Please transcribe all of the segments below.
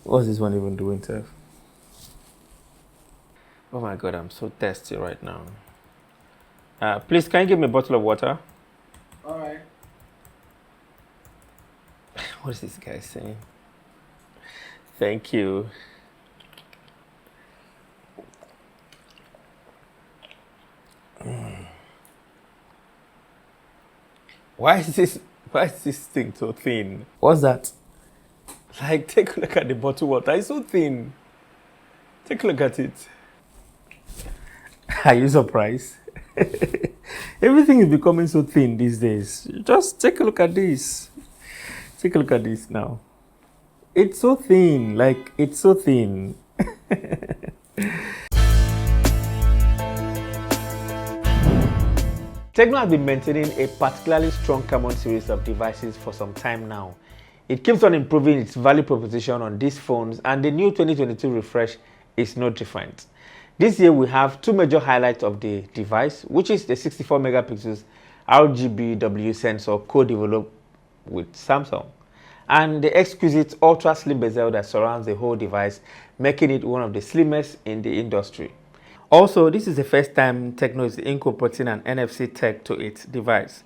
What's this one even doing, Tef? Oh my god, I'm so thirsty right now. Please, can you give me a bottle of water? All right. What is this guy saying? Thank you. Why is this thing so thin? What's that? Like, take a look at the bottle water. It's so thin. Take a look at it. Are you surprised? Everything is becoming so thin these days. Just take a look at this. Take a look at this now. It's so thin. Like, it's so thin. Tecno has been maintaining a particularly strong Camon series of devices for some time now. It keeps on improving its value proposition on these phones, and the new 2022 refresh is no different. This year we have two major highlights of the device, which is the 64 megapixels RGBW sensor co-developed with Samsung, and the exquisite ultra slim bezel that surrounds the whole device, making it one of the slimmest in the industry. Also, this is the first time Tecno is incorporating an NFC tech to its device.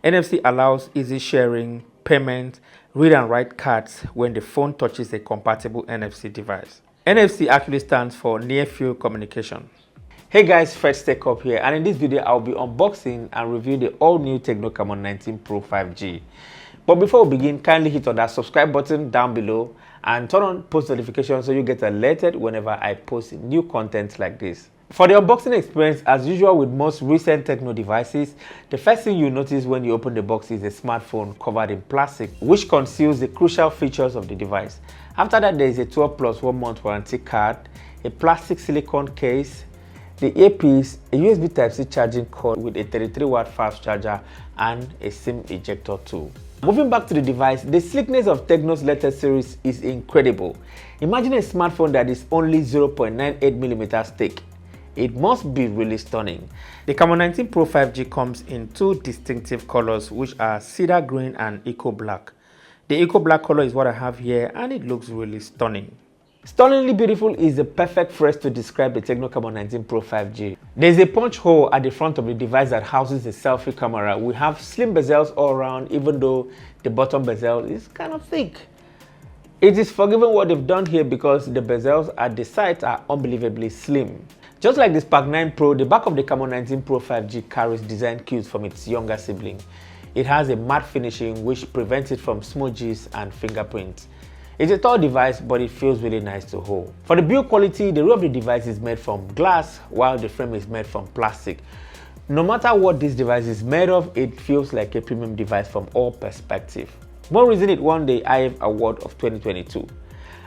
NFC allows easy sharing, payment, read and write cards when the phone touches a compatible NFC device. NFC actually stands for Near Field Communication. Hey guys, Fred's Tech Up here, and in this video I'll be unboxing and reviewing the all-new Tecno Camon 19 Pro 5G. But before we begin, kindly hit on that subscribe button down below and turn on post notifications so you get alerted whenever I post new content like this. For the unboxing experience, as usual with most recent Tecno devices, the first thing you notice when you open the box is a smartphone covered in plastic, which conceals the crucial features of the device. After that, there is a 12 plus 1 month warranty card, a plastic silicone case, the earpiece, a USB Type-C charging cord with a 33-watt fast charger, and a SIM ejector tool. Moving back to the device, the sleekness of Tecno's latest series is incredible. Imagine a smartphone that is only 0.98mm thick. It must be really stunning. The Camon 19 Pro 5G comes in two distinctive colors, which are cedar green and eco black. The eco black color is what I have here, and it looks really stunning. Stunningly beautiful is the perfect phrase to describe the Tecno Camon 19 Pro 5G. There's a punch hole at the front of the device that houses the selfie camera. We have slim bezels all around, even though the bottom bezel is kind of thick. It is forgiving what they've done here because the bezels at the sides are unbelievably slim. Just like the Spark 9 Pro, the back of the Camon 19 Pro 5G carries design cues from its younger sibling. It has a matte finishing which prevents it from smudges and fingerprints. It's a tall device, but it feels really nice to hold. For the build quality, the rear of the device is made from glass while the frame is made from plastic. No matter what this device is made of, it feels like a premium device from all perspectives. One reason it won the IF Award of 2022.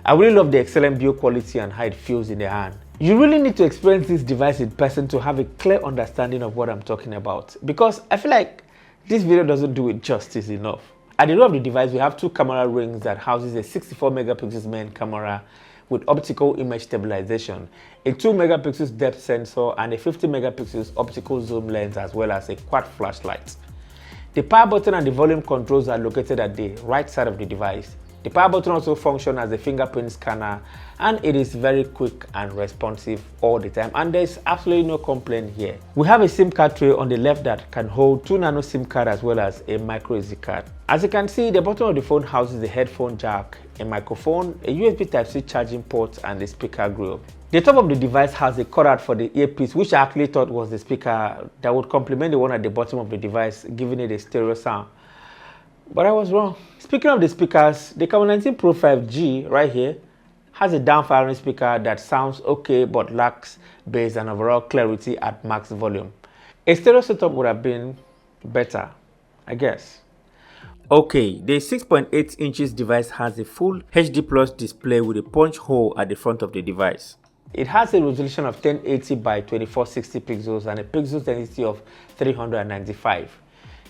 I really love the excellent build quality and how it feels in the hand. You really need to experience this device in person to have a clear understanding of what I'm talking about, because I feel like this video doesn't do it justice enough. At the rear of the device, we have two camera rings that houses a 64 megapixels main camera with optical image stabilization, a 2 megapixels depth sensor, and a 50 megapixels optical zoom lens, as well as a quad flashlight. The power button and the volume controls are located at the right side of the device. The power button also functions as a fingerprint scanner, and it is very quick and responsive all the time, and there's absolutely no complaint here. We have a SIM card tray on the left that can hold 2 nano SIM card as well as a micro SD card. As you can see, the bottom of the phone houses a headphone jack, a microphone, a USB Type-C charging port, and a speaker grill. The top of the device has a cutout for the earpiece, which I actually thought was the speaker that would complement the one at the bottom of the device, giving it a stereo sound. But I was wrong. Speaking of the speakers, the Camon 19 Pro 5G right here has a down-firing speaker that sounds okay but lacks bass and overall clarity at max volume. A stereo setup would have been better, I guess. Okay, the 6.8 inches device has a full HD Plus display with a punch hole at the front of the device. It has a resolution of 1080 by 2460 pixels and a pixel density of 395.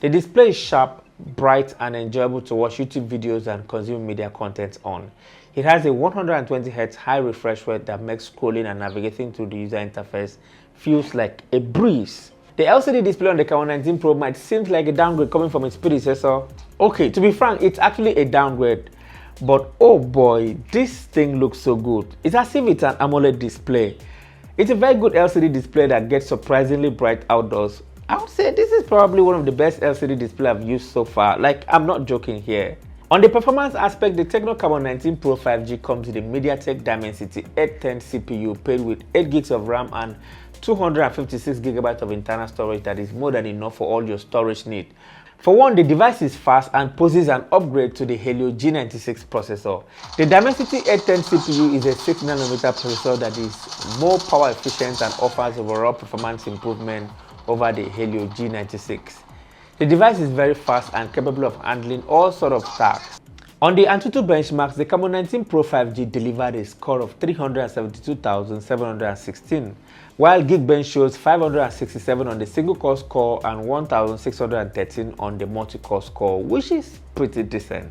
The display is sharp, bright, and enjoyable to watch YouTube videos and consume media content on. It has a 120Hz high refresh rate that makes scrolling and navigating through the user interface feels like a breeze. The LCD display on the Camon 19 Pro might seem like a downgrade coming from its predecessor. Okay, to be frank, it's actually a downgrade. But oh boy, this thing looks so good. It's as if it's an AMOLED display. It's a very good LCD display that gets surprisingly bright outdoors. I would say this is probably one of the best LCD displays I've used so far. Like, I'm not joking here. On the performance aspect, the Tecno Camon 19 Pro 5G comes with a MediaTek Dimensity 810 CPU paired with 8 gigs of RAM and 256 GB of internal storage that is more than enough for all your storage needs. For one, the device is fast and poses an upgrade to the Helio G96 processor. The Dimensity 810 CPU is a 6nm processor that is more power efficient and offers overall performance improvement over the Helio G96. The device is very fast and capable of handling all sorts of tasks. On the Antutu benchmarks, the Camon 19 Pro 5G delivered a score of 372,716, while Geekbench shows 567 on the single-core score and 1,613 on the multi-core score, which is pretty decent.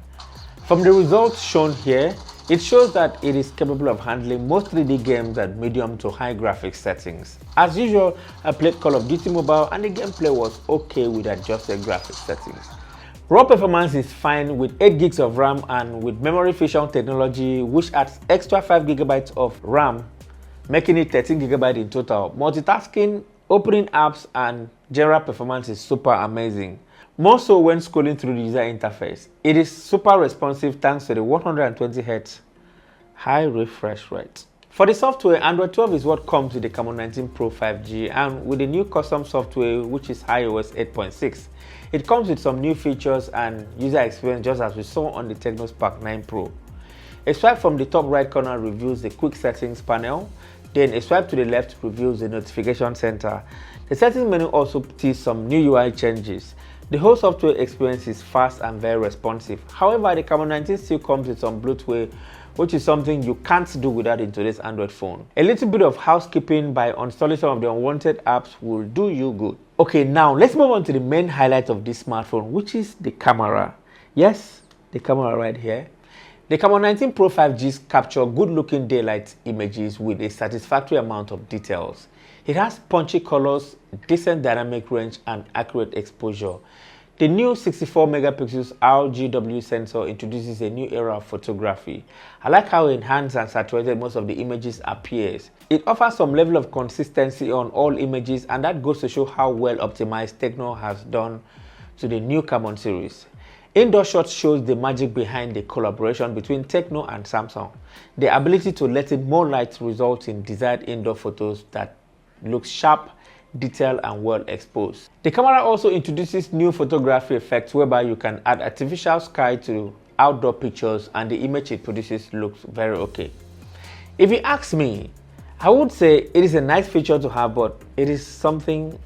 From the results shown here, it shows that it is capable of handling most 3D games at medium to high graphics settings. As usual, I played Call of Duty Mobile and the gameplay was okay with adjusted graphics settings. Raw performance is fine with 8 gigs of RAM and with memory fusion technology, which adds extra 5 GB of RAM, making it 13 GB in total. Multitasking, opening apps, and general performance is super amazing. More so when scrolling through the user interface. It is super responsive thanks to the 120Hz high refresh rate. For the software, Android 12 is what comes with the Camon 19 Pro 5G, and with the new custom software, which is iOS 8.6. It comes with some new features and user experience just as we saw on the Tecno Spark 9 Pro. A swipe from the top right corner reveals the quick settings panel, then a swipe to the left reveals the notification center. The settings menu also teases some new UI changes. The whole software experience is fast and very responsive. However, the Camon 19 still comes with some bloatware, which is something you can't do without in today's Android phone. A little bit of housekeeping by uninstalling some of the unwanted apps will do you good. Okay, now let's move on to the main highlight of this smartphone, which is the camera. Yes, the camera right here. The Camon 19 Pro 5G capture good-looking daylight images with a satisfactory amount of details. It has punchy colors, decent dynamic range, and accurate exposure. The new 64 megapixels RGW sensor introduces a new era of photography. I like how enhanced and saturated most of the images appears. It offers some level of consistency on all images, and that goes to show how well optimized Tecno has done to the new Camon series. Indoor shots shows the magic behind the collaboration between Tecno and Samsung. The ability to let in more light results in desired indoor photos that looks sharp, detailed, and well exposed. The camera also introduces new photography effects whereby you can add artificial sky to outdoor pictures and the image it produces looks very okay. If you ask me, I would say it is a nice feature to have, but it is something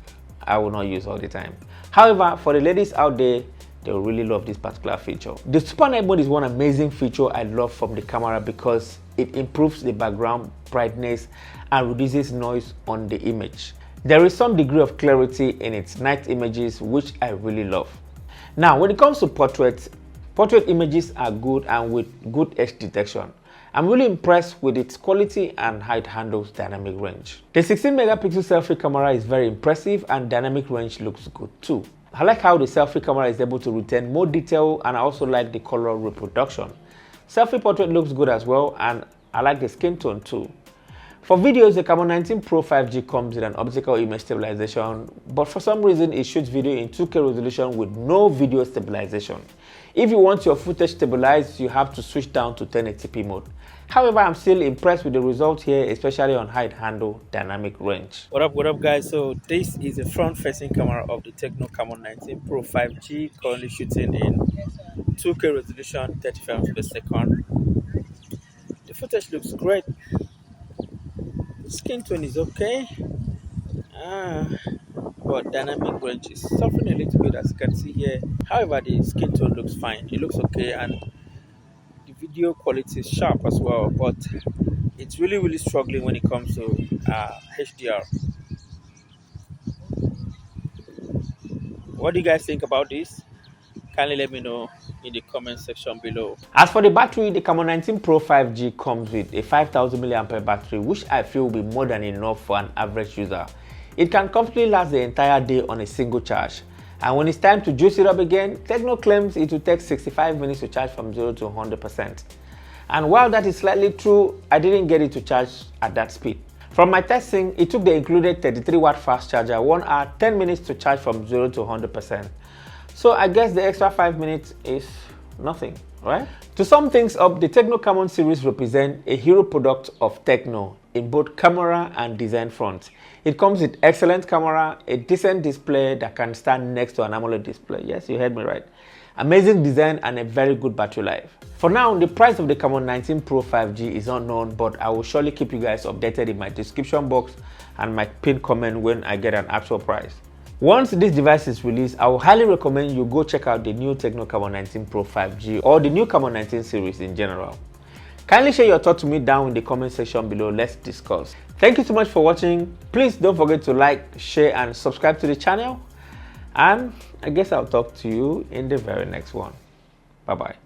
I will not use all the time. However, for the ladies out there, they will really love this particular feature. The Super Night Mode is one amazing feature I love from the camera because it improves the background brightness and reduces noise on the image. There is some degree of clarity in its night images, which I really love. Now, when it comes to portraits, portrait images are good and with good edge detection. I'm really impressed with its quality and how it handles dynamic range. The 16 megapixel selfie camera is very impressive and dynamic range looks good too. I like how the selfie camera is able to retain more detail, and I also like the color reproduction. Selfie portrait looks good as well, and I like the skin tone too. For videos, the Camon 19 Pro 5G comes with an optical image stabilization, but for some reason it shoots video in 2K resolution with no video stabilization. If you want your footage stabilized, you have to switch down to 1080p mode. However, I'm still impressed with the result here, especially on how it handles dynamic range. What up guys? So this is the front-facing camera of the Tecno Camon 19 Pro 5G, currently shooting in 2K resolution, 30 frames per second. The footage looks great. Skin tone is okay, but dynamic range is suffering a little bit, as you can see here. However, the skin tone looks fine. It looks okay, and the video quality is sharp as well, but it's really struggling when it comes to HDR. What do you guys think about this? Kindly let me know in the comment section below. As for the battery, the Camon 19 Pro 5G comes with a 5000 mAh battery, which I feel will be more than enough for an average user. It can comfortably last the entire day on a single charge. And when it's time to juice it up again, Tecno claims it will take 65 minutes to charge from 0 to 100%. And while that is slightly true, I didn't get it to charge at that speed. From my testing, it took the included 33-watt fast charger 1 hour 10 minutes to charge from 0 to 100%. So I guess the extra 5 minutes is nothing, right? To sum things up, the Tecno Camon series represent a hero product of Tecno in both camera and design fronts. It comes with excellent camera, a decent display that can stand next to an AMOLED display. Yes, you heard me right. Amazing design and a very good battery life. For now, the price of the Camon 19 Pro 5G is unknown, but I will surely keep you guys updated in my description box and my pinned comment when I get an actual price. Once this device is released, I will highly recommend you go check out the new Tecno Camon 19 Pro 5G or the new Camon 19 series in general. Kindly share your thoughts to me down in the comment section below. Let's discuss. Thank you so much for watching. Please don't forget to like, share and subscribe to the channel. And I guess I'll talk to you in the very next one. Bye-bye.